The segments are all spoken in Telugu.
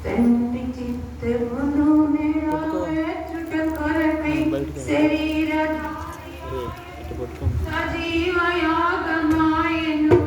తండ్రి చిత్తమును నెరవేర్చుట కొరకై శరీరధారి సజీవ యాగమాయెను.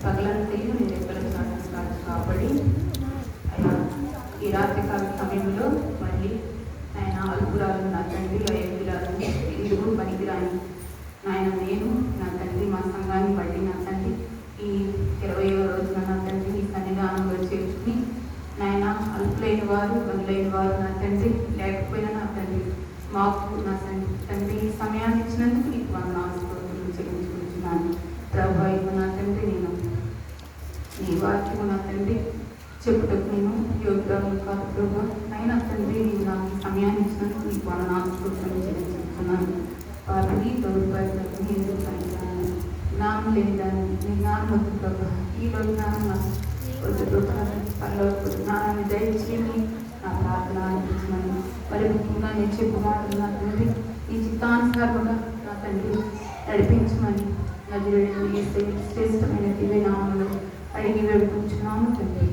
పగలంతయు నేను ఎక్కడ కాపాడి అయ్యా ఈ రాత్రికాల సమయంలో మళ్ళీ ఆయన అల్పురాలు నా తండ్రి అయోగ్యురాలు ఎందుకు పనికిరాని నాయన నేను నా తండ్రి మా సంఘాన్ని బట్టి నా తండ్రి ఈ 20వ రోజున నా తండ్రి ఈ సన్నిధానంలో చేర్చుకుని నాయన అల్పులైన వారు బదులైన వారు నా తండ్రి లేకపోయినా నా తండ్రి మాకు నా తండ్రి సమయాన్ని ఇచ్చినందుకు నీకు వందనాలు చెల్లించుకుంటున్నాను ప్రభు. ఇవ్వ నా తండ్రి నేను నీ వాక్యము నా తండ్రి చెప్పుటకు నేను యోగ్యురాలు కాదు ప్రభు. అయినా తండ్రి నేను నాకు సమయాన్ని ఇచ్చినందుకు నీకు వందనాలు చెల్లించుకుంటున్నాను. వారిని తోడుపడటకు ఎందుకు పనికిరాను జ్ఞానం లేని దాన్ని నీ జ్ఞానం వద్దు ప్రభు. ఈలో జ్ఞానం వద్దు ప్రభు. జ్ఞానాన్ని దయచేసి నా ప్రార్థన అనిపించమని మరి ముఖ్యంగా నేను చెప్పుకోవాలి నా తండ్రి ఈ చిత్తానుసారముగా నా తండ్రి నడిపించమని నజరేయుని శ్రేష్టమైన దివ్య నామములో అడిగి వేడుకుంటున్నాము తండ్రి.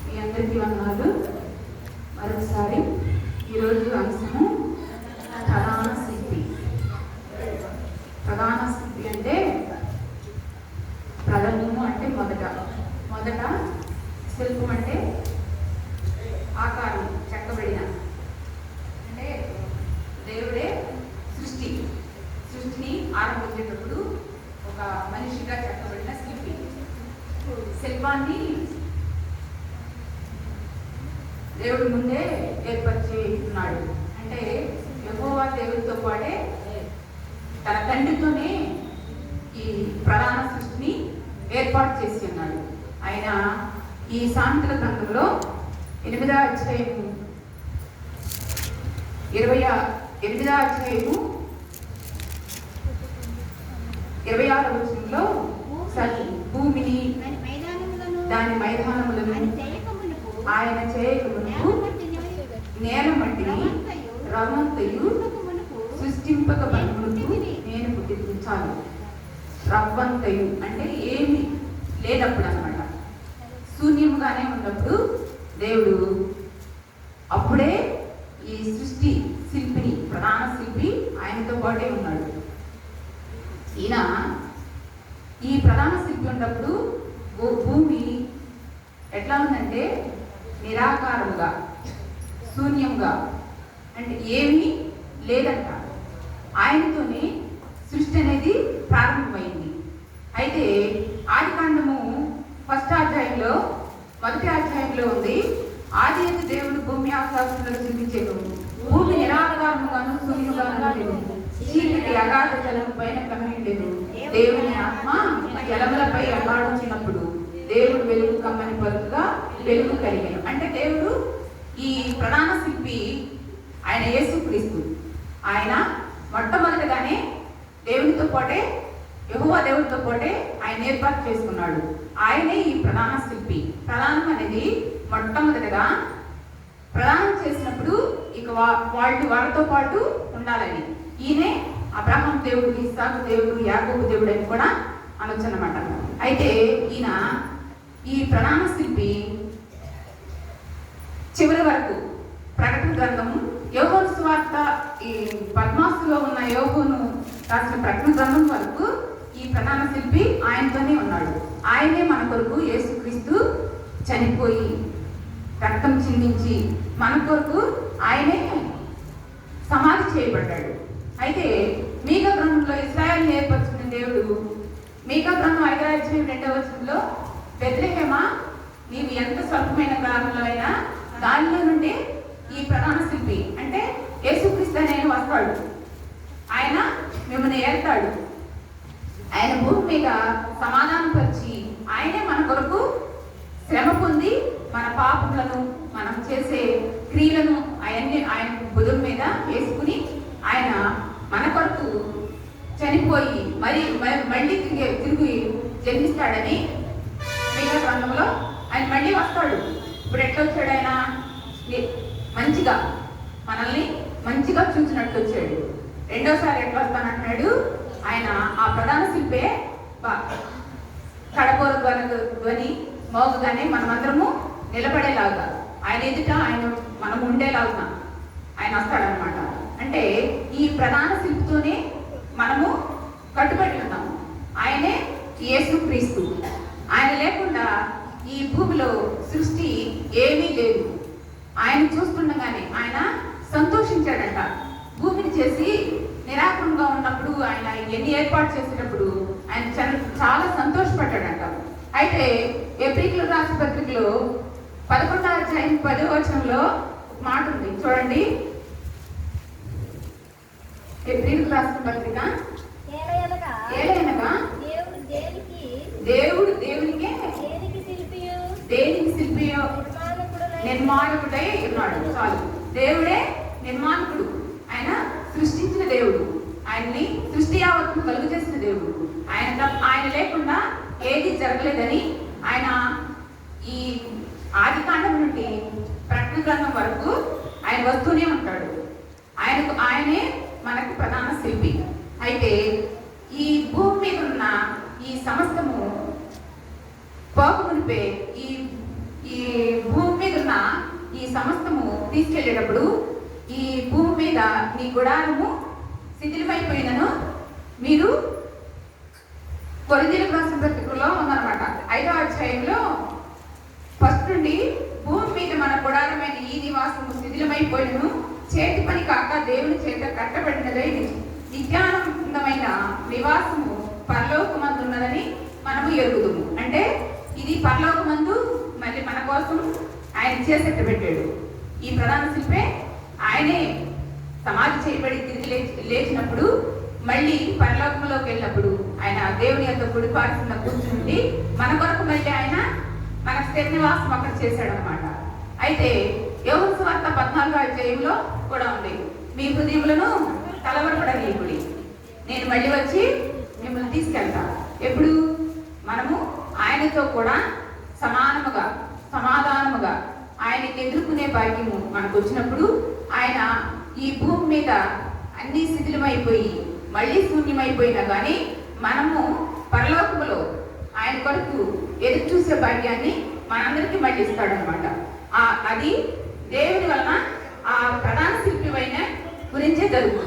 మీ అందరికీ వందనాలు. మరొకసారి ఈరోజు అంశము ప్రధాన శిల్పి. ప్రధాన శిల్పి అంటే ప్రథమము అంటే మొదట శిల్పం అంటే ఆకారం చెక్కబడిన అంటే దేవుడే సృష్టిని ఆరంభించేటప్పుడు ఒక మనిషిగా చెక్కబడిన శిల్పి. శిల్పాన్ని దేవుడి ముందే ఏర్పరిచేస్తున్నాడు. అంటే యెహోవా దేవుడితో పాటే తన తండ్రితోనే ఈ ప్రధాన సృష్టిని ఏర్పాటు చేసి ఉన్నాడు. ఆయన ఈ సామెతల గ్రంథంలో 8వ అధ్యాయము 26వ వచనంలో భూమిని దాని మైదానములను ఆయన చేయకమునకు నేల మట్టిని రవ్వంతయు సృష్టింపక పనులకు నేను పుట్టించాను. రవ్వంతయు అంటే ఏమి లేనప్పుడు అన్నమాట, శూన్యముగానే ఉన్నప్పుడు దేవుడు అప్పుడే ఈ సృష్టి శిల్పిని ప్రధాన శిల్పి ఆయనతో పాటే ఉన్నాడు. ఈయన ఈ ప్రధాన శిల్పి ఉన్నప్పుడు భూమి ఎట్లా ఉందంటే నిరాకారముగా శూన్యంగా, అంటే ఏమీ లేదంట. ఆయనతోనే సృష్టి అనేది ప్రారంభమైంది. అయితే ఆదికాండము 1వ అధ్యాయంలో 1వ అధ్యాయంలో ఉంది, ఆది యందు దేవుడు భూమి ఆకాశములను సృజించెను, భూమి నిరాకారముగాను శూన్యముగాను చీకటి అగాధ జలము పైన కమ్మిండెను, దేవుని ఆత్మ జలములపై అల్లాడుచున్నప్పుడు దేవుడు వెలుగు కమ్మని పలుకుగా వెలుగు కలిగాను. అంటే దేవుడు ఈ ప్రధాన శిల్పి ఆయన యేసుక్రీస్తు. ఆయన మొట్టమొదటిగానే దేవునితో పాటే, యెహోవా దేవుడితో పాటే ఆయన ఏర్పాటు చేసుకున్నాడు. ఆయనే ఈ ప్రధాన శిల్పి. ప్రధానం అనేది మొట్టమొదటిగా ప్రదానం చేసినప్పుడు ఇక వాళ్ళతో పాటు ఉండాలని, ఈయనే అబ్రహాం దేవుడు, ఇస్సాకు దేవుడు, యాకోబు దేవుడు అని కూడా అనొచ్చు అన్నమాట. అయితే ఈయన ఈ ప్రధాన శిల్పి చివరి వరకు ప్రకటన గ్రంథము, యోహోను సువార్త, ఈ పద్మాసులో ఉన్న యోహోను రాసిన ప్రకటన గ్రంథం వరకు ఈ ప్రధాన శిల్పి ఆయనతోనే ఉన్నాడు. ఆయనే మన కొరకు యేసుక్రీస్తు చనిపోయి రక్తం చిందించి మన కొరకు ఆయనే సమాధి చేయబడ్డాడు. అయితే మీకా గ్రంథంలో ఇశ్రాయేలును ఏర్పరచుకున్న దేవుడు, మీకా గ్రంథం 5వ అధ్యాయం 2వ వచనంలో, బెత్లెహేమా నీవు ఎంత స్వల్పమైన గ్రామంలో అయినా దానిలో నుండి ఈ ప్రధాన శిల్పి అంటే యేసుక్రీస్తు ఆయన వస్తాడు, ఆయన మిమ్మల్ని ఏర్తాడు, ఆయన భూమి మీద సమాధానపరిచి ఆయనే మన కొరకు శ్రమ పొంది మన పాపములను, మనం చేసే క్రియలను అవన్నీ ఆయన భుజం మీద వేసుకుని ఆయన మన కొరకు చనిపోయి మళ్ళీ తిరిగి జన్మిస్తాడని మీకా గ్రంథంలో ఆయన మళ్ళీ వస్తాడు. ఇప్పుడు ఎట్లా వచ్చాడు? ఆయన మంచిగా మనల్ని మంచిగా చూసినట్టు వచ్చాడు. రెండోసారి ఎట్లా వస్తానంటున్నాడు? ఆయన ఆ ప్రధాన శిల్పే కడపూర ధ్వని మోగుగానే మనమందరము నిలబడేలాగా, ఆయన ఎదుట ఆయన మనం ఉండేలాగా ఆయన వస్తాడనమాట. అంటే ఈ ప్రధాన శిల్పితోనే మనము కట్టుబడి ఉన్నాము. ఆయనే యేసుక్రీస్తు. ఆయన లేకుండా ఈ భూమిలో సృష్టి ఏమీ లేదు. ఆయన చూస్తుండగానే ఆయన సంతోషించాడట. భూమిని చేసి నిరాకంగా ఉన్నప్పుడు, ఆయన ఎన్ని ఏర్పాటు చేసేటప్పుడు ఆయన చాలా సంతోషపడ్డాడంట. అయితే ఎబ్రీయులకు రాసిన పత్రికలో 11వ అధ్యాయం 10వ వచనంలో మాట ఉంది, చూడండి. ఎబ్రీయులకు రాసిన పత్రిక, ఏలయనగా దేవుడు దేవునికే దేనికి శిల్పియో నిర్మాణకుడై ఉన్నాడు. చాలు, దేవుడే నిర్మాణకుడు. ఆయన సృష్టించిన దేవుడు, ఆయన్ని సృష్టి యావత్తును కలుగు చేసిన దేవుడు. ఆయన లేకుండా ఏది జరగలేదని ఆయన ఈ ఆదికాండం నుండి ప్రకటన గ్రంథం వరకు ఆయన వస్తూనే ఉంటాడు. ఆయనే మనకు ప్రధాన శిల్పి. అయితే ఈ భూమి మీద ఉన్న ఈ సమస్తము పోకమునిపే, ఈ భూమి మీద ఉన్న ఈ సమస్తము తీసుకెళ్ళేటప్పుడు, ఈ భూమి మీద నీ గుడారము శిథిలమైపోయిందను మీరు కొరింథీయులకు రాసిన పత్రికలో ఉందన్నమాట. 5వ అధ్యాయంలో 1 నుండి, భూమి మీద మన గుడారమైన ఈ నివాసము శిథిలమైపోయినను చేతి పని కాక దేవుని చేత కట్టబడినదై నిత్యానందమైన నివాసము పరలోకమందు ఉన్నదని మనము ఎరుగుదుము. అంటే ఇది పరలోకమందు మళ్ళీ మన కోసం ఆయన చేసేట్టు పెట్టాడు. ఈ ప్రధాన శిల్పే ఆయనే సమాధి చేయబడి తిరిగి లేచినప్పుడు, మళ్ళీ పరలోకంలోకి వెళ్ళినప్పుడు ఆయన దేవుని యొక్క కుడిపార్శ్వన కూర్చుండి మన కొరకు మళ్ళీ ఆయన మన స్థిర నివాసం అక్కడ చేశాడు అనమాట. అయితే యోహాను సువార్త 14వ అధ్యాయంలో కూడా ఉంది, మీ హృదయములను కలవరపడనీయకుడి, నేను మళ్ళీ వచ్చి మిమ్మల్ని తీసుకెళ్తా. ఎప్పుడు? మనము ఆయనతో కూడా సమాధానముగా ఆయనకి ఎదుర్కొనే భాగ్యము మనకు వచ్చినప్పుడు, ఆయన ఈ భూమి మీద అన్ని శిథిలమైపోయి మళ్ళీ శూన్యమైపోయినా కానీ మనము పరలోకములో ఆయన కొరకు ఎదురు చూసే భాగ్యాన్ని మనందరికీ మళ్ళీ ఇస్తాడనమాట. అది దేవుని వలన ఆ ప్రధాన శిల్పి అయిన గురించే జరుగుతుంది.